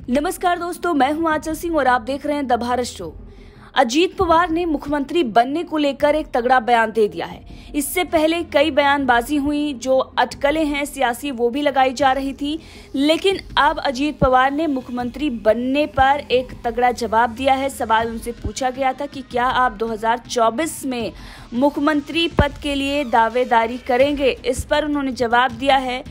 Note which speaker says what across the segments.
Speaker 1: नमस्कार दोस्तों, मैं हूं आंचल सिंह और आप देख रहे हैं द भारत शो। अजीत पवार ने मुख्यमंत्री बनने को लेकर एक तगड़ा बयान दे दिया है। इससे पहले कई बयानबाजी हुई, जो अटकलें हैं सियासी वो भी लगाई जा रही थी, लेकिन अब अजीत पवार ने मुख्यमंत्री बनने पर एक तगड़ा जवाब दिया है। सवाल उनसे पूछा गया था कि क्या आप 2024 में मुख्यमंत्री पद के लिए दावेदारी करेंगे। इस पर उन्होंने जवाब दिया है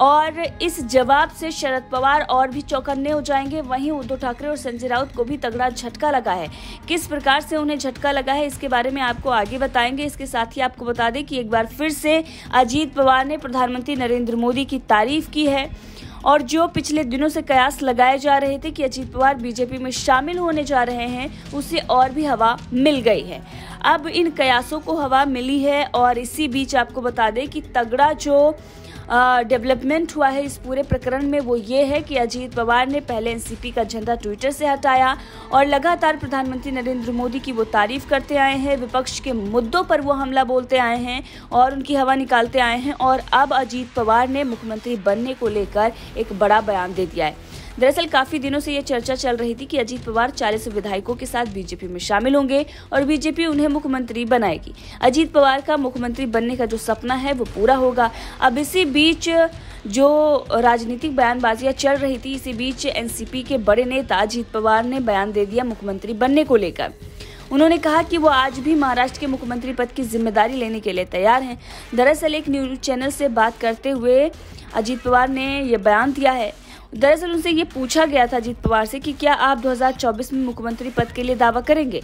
Speaker 1: और इस जवाब से शरद पवार और भी चौकन्ने हो जाएंगे। वहीं उद्धव ठाकरे और संजय राउत को भी तगड़ा झटका लगा है। किस प्रकार से उन्हें झटका लगा है इसके बारे में आपको आगे बताएंगे। इसके साथ ही आपको बता दें कि एक बार फिर से अजीत पवार ने प्रधानमंत्री नरेंद्र मोदी की तारीफ की है और जो पिछले दिनों से कयास लगाए जा रहे थे कि अजीत पवार बीजेपी में शामिल होने जा रहे हैं, उसे और भी हवा मिल गई है। अब इन कयासों को हवा मिली है और इसी बीच आपको बता दें कि तगड़ा जो डेवलपमेंट हुआ है इस पूरे प्रकरण में वो ये है कि अजीत पवार ने पहले एनसीपी का झंडा ट्विटर से हटाया और लगातार प्रधानमंत्री नरेंद्र मोदी की वो तारीफ करते आए हैं। विपक्ष के मुद्दों पर वो हमला बोलते आए हैं और उनकी हवा निकालते आए हैं और अब अजीत पवार ने मुख्यमंत्री बनने को लेकर एक बड़ा बयान दे दिया है। दरअसल काफी दिनों से ये चर्चा चल रही थी कि अजीत पवार 40 विधायकों के साथ बीजेपी में शामिल होंगे और बीजेपी उन्हें मुख्यमंत्री बनाएगी। अजीत पवार का मुख्यमंत्री बनने का जो सपना है वो पूरा होगा। अब इसी बीच जो राजनीतिक बयानबाजियां चल रही थी, इसी बीच एनसीपी के बड़े नेता अजीत पवार ने बयान दे दिया मुख्यमंत्री बनने को लेकर। उन्होंने कहा कि वो आज भी महाराष्ट्र के मुख्यमंत्री पद की जिम्मेदारी लेने के लिए तैयार हैं। दरअसल एक न्यूज चैनल से बात करते हुए अजीत पवार ने ये बयान दिया है। दरअसल उनसे ये पूछा गया था अजीत पवार से कि क्या आप 2024 में मुख्यमंत्री पद के लिए दावा करेंगे।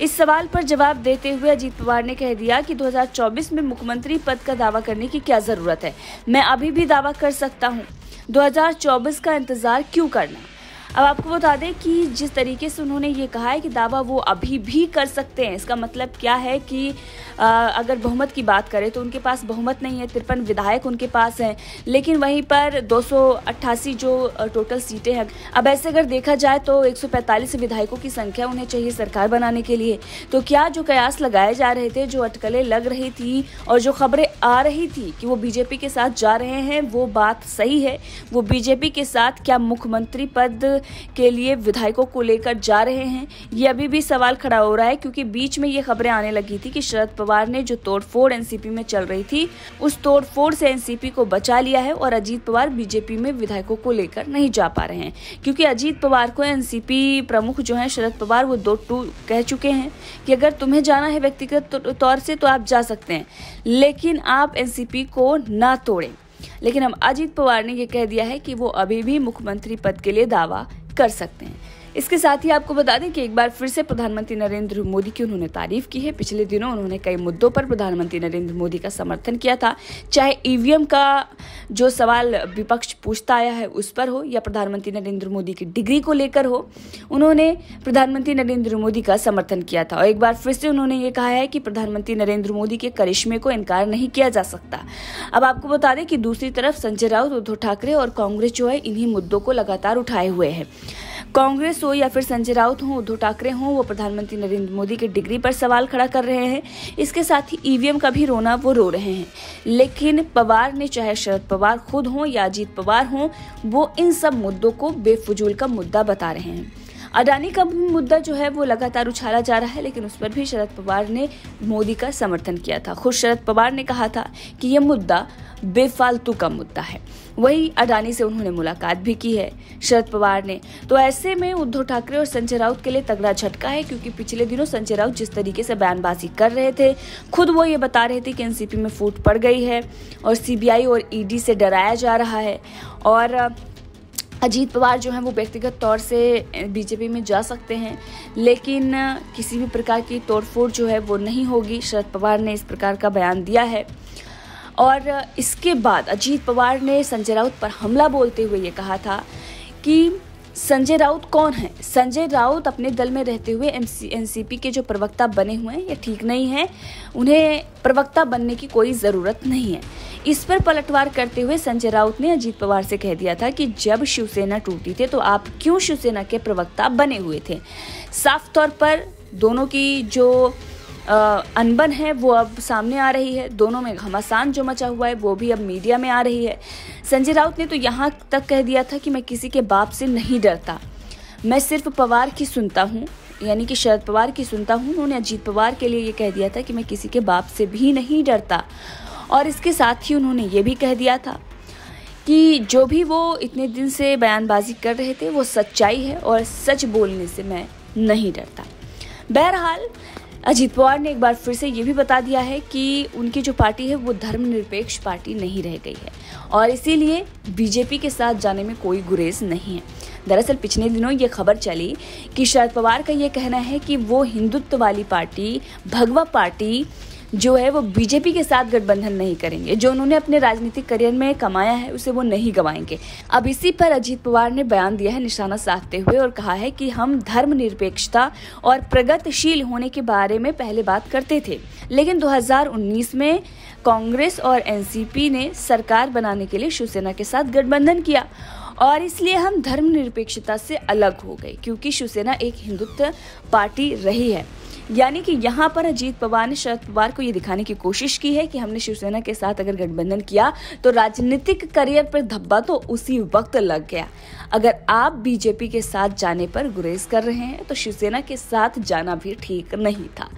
Speaker 1: इस सवाल पर जवाब देते हुए अजीत पवार ने कह दिया कि 2024 में मुख्यमंत्री पद का दावा करने की क्या जरूरत है, मैं अभी भी दावा कर सकता हूँ, 2024 का इंतजार क्यों करना। अब आपको बता दें कि जिस तरीके से उन्होंने ये कहा है कि दावा वो अभी भी कर सकते हैं, इसका मतलब क्या है कि अगर बहुमत की बात करें तो उनके पास बहुमत नहीं है, 53 विधायक उनके पास हैं, लेकिन वहीं पर 288 जो टोटल सीटें हैं। अब ऐसे अगर देखा जाए तो 145 विधायकों की संख्या उन्हें चाहिए सरकार बनाने के लिए। तो क्या जो कयास लगाए जा रहे थे, जो अटकलें लग रही थी और जो खबरें आ रही थी कि वो बीजेपी के साथ जा रहे हैं, वो बात सही है। वो बीजेपी के साथ क्या मुख्यमंत्री पद के लिए विधायकों को लेकर जा रहे हैं, ये अभी भी सवाल खड़ा हो रहा है, क्योंकि बीच में ये खबरें आने लगी थी कि शरद पवार ने जो तोड़फोड़ एनसीपी में चल रही थी, उस तोड़फोड़ से एनसीपी को बचा लिया है और अजीत पवार बीजेपी में विधायकों को लेकर नहीं जा पा रहे हैं। क्योंकि अजीत पवार को एनसीपी प्रमुख जो है शरद पवार, वो 2-2 कह चुके हैं कि अगर तुम्हें जाना है व्यक्तिगत तौर से तो आप जा सकते हैं, लेकिन आप एनसीपी को ना तोड़ें। लेकिन अब अजीत पवार ने ये कह दिया है कि वो अभी भी मुख्यमंत्री पद के लिए दावा कर सकते हैं। इसके साथ ही आपको बता दें कि एक बार फिर से प्रधानमंत्री नरेंद्र मोदी की उन्होंने तारीफ की है। पिछले दिनों उन्होंने कई मुद्दों पर प्रधानमंत्री नरेंद्र मोदी का समर्थन किया था, चाहे ईवीएम का जो सवाल विपक्ष पूछता आया है उस पर हो या प्रधानमंत्री नरेंद्र मोदी की डिग्री को लेकर हो, उन्होंने प्रधानमंत्री नरेंद्र मोदी का समर्थन किया था। और एक बार फिर से उन्होंने ये कहा है कि प्रधानमंत्री नरेंद्र मोदी के करिश्मे को इनकार नहीं किया जा सकता। अब आपको बता दें कि दूसरी तरफ संजय राउत, उद्धव ठाकरे और कांग्रेस जो है इन्हीं मुद्दों को लगातार उठाए हुए है। कांग्रेस हो या फिर संजय राउत हो, उद्धव ठाकरे हो, वो प्रधानमंत्री नरेंद्र मोदी की डिग्री पर सवाल खड़ा कर रहे हैं। इसके साथ ही ईवीएम का भी रोना वो रो रहे हैं। लेकिन पवार ने, चाहे शरद पवार खुद हो या अजीत पवार हो, वो इन सब मुद्दों को बेफजूल का मुद्दा बता रहे हैं। अडानी का मुद्दा जो है वो लगातार उछाला जा रहा है, लेकिन उस पर भी शरद पवार ने मोदी का समर्थन किया था। खुद शरद पवार ने कहा था कि ये मुद्दा बेफालतू का मुद्दा है। वही अडानी से उन्होंने मुलाकात भी की है शरद पवार ने। तो ऐसे में उद्धव ठाकरे और संजय राउत के लिए तगड़ा झटका है, क्योंकि पिछले दिनों संजय राउत जिस तरीके से बयानबाजी कर रहे थे, खुद वो ये बता रहे थे कि एनसीपी में फूट पड़ गई है और सीबीआई और ईडी से डराया जा रहा है और अजीत पवार जो हैं वो व्यक्तिगत तौर से बीजेपी में जा सकते हैं, लेकिन किसी भी प्रकार की तोड़फोड़ जो है वो नहीं होगी। शरद पवार ने इस प्रकार का बयान दिया है और इसके बाद अजीत पवार ने संजय राउत पर हमला बोलते हुए ये कहा था कि संजय राउत कौन है। संजय राउत अपने दल में रहते हुए एनसीपी के जो प्रवक्ता बने हुए हैं ये ठीक नहीं है, उन्हें प्रवक्ता बनने की कोई ज़रूरत नहीं है। इस पर पलटवार करते हुए संजय राउत ने अजीत पवार से कह दिया था कि जब शिवसेना टूटी थी तो आप क्यों शिवसेना के प्रवक्ता बने हुए थे। साफ तौर पर दोनों की जो अनबन है वो अब सामने आ रही है। दोनों में घमासान जो मचा हुआ है वो भी अब मीडिया में आ रही है। संजय राउत ने तो यहाँ तक कह दिया था कि मैं किसी के बाप से नहीं डरता, मैं सिर्फ पवार की सुनता हूँ, यानी कि शरद पवार की सुनता हूँ। उन्होंने अजीत पवार के लिए ये कह दिया था कि मैं किसी के बाप से भी नहीं डरता। और इसके साथ ही उन्होंने ये भी कह दिया था कि जो भी वो इतने दिन से बयानबाजी कर रहे थे वो सच्चाई है और सच बोलने से मैं नहीं डरता। बहरहाल अजीत पवार ने एक बार फिर से ये भी बता दिया है कि उनकी जो पार्टी है वो धर्मनिरपेक्ष पार्टी नहीं रह गई है और इसीलिए बीजेपी के साथ जाने में कोई गुरेज नहीं है। दरअसल पिछले दिनों ये खबर चली कि शरद पवार का ये कहना है कि वो हिंदुत्व वाली पार्टी, भगवा पार्टी जो है वो बीजेपी के साथ गठबंधन नहीं करेंगे। जो उन्होंने अपने राजनीतिक करियर में कमाया है उसे वो नहीं गंवाएंगे। अब इसी पर अजीत पवार ने बयान दिया है निशाना साधते हुए और कहा है कि हम धर्मनिरपेक्षता और प्रगतिशील होने के बारे में पहले बात करते थे, लेकिन 2019 में कांग्रेस और एनसीपी ने सरकार बनाने के लिए शिवसेना के साथ गठबंधन किया और इसलिए हम धर्मनिरपेक्षता से अलग हो गए क्योंकि शिवसेना एक हिंदुत्व पार्टी रही है। यानी कि यहाँ पर अजीत पवार ने शरद पवार को ये दिखाने की कोशिश की है कि हमने शिवसेना के साथ अगर गठबंधन किया तो राजनीतिक करियर पर धब्बा तो उसी वक्त लग गया। अगर आप बीजेपी के साथ जाने पर गुरेज कर रहे हैं तो शिवसेना के साथ जाना भी ठीक नहीं था।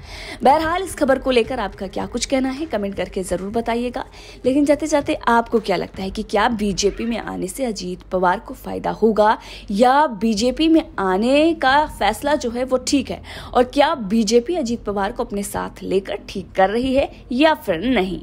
Speaker 1: बहरहाल इस खबर को लेकर आपका क्या कुछ कहना है कमेंट करके जरूर बताइएगा। लेकिन जाते जाते आपको क्या लगता है कि क्या बीजेपी में आने से अजीत पवार को फायदा होगा या बीजेपी में आने का फैसला जो है वो ठीक है और क्या बीजेपी अजीत पवार को अपने साथ लेकर ठीक कर रही है या फिर नहीं।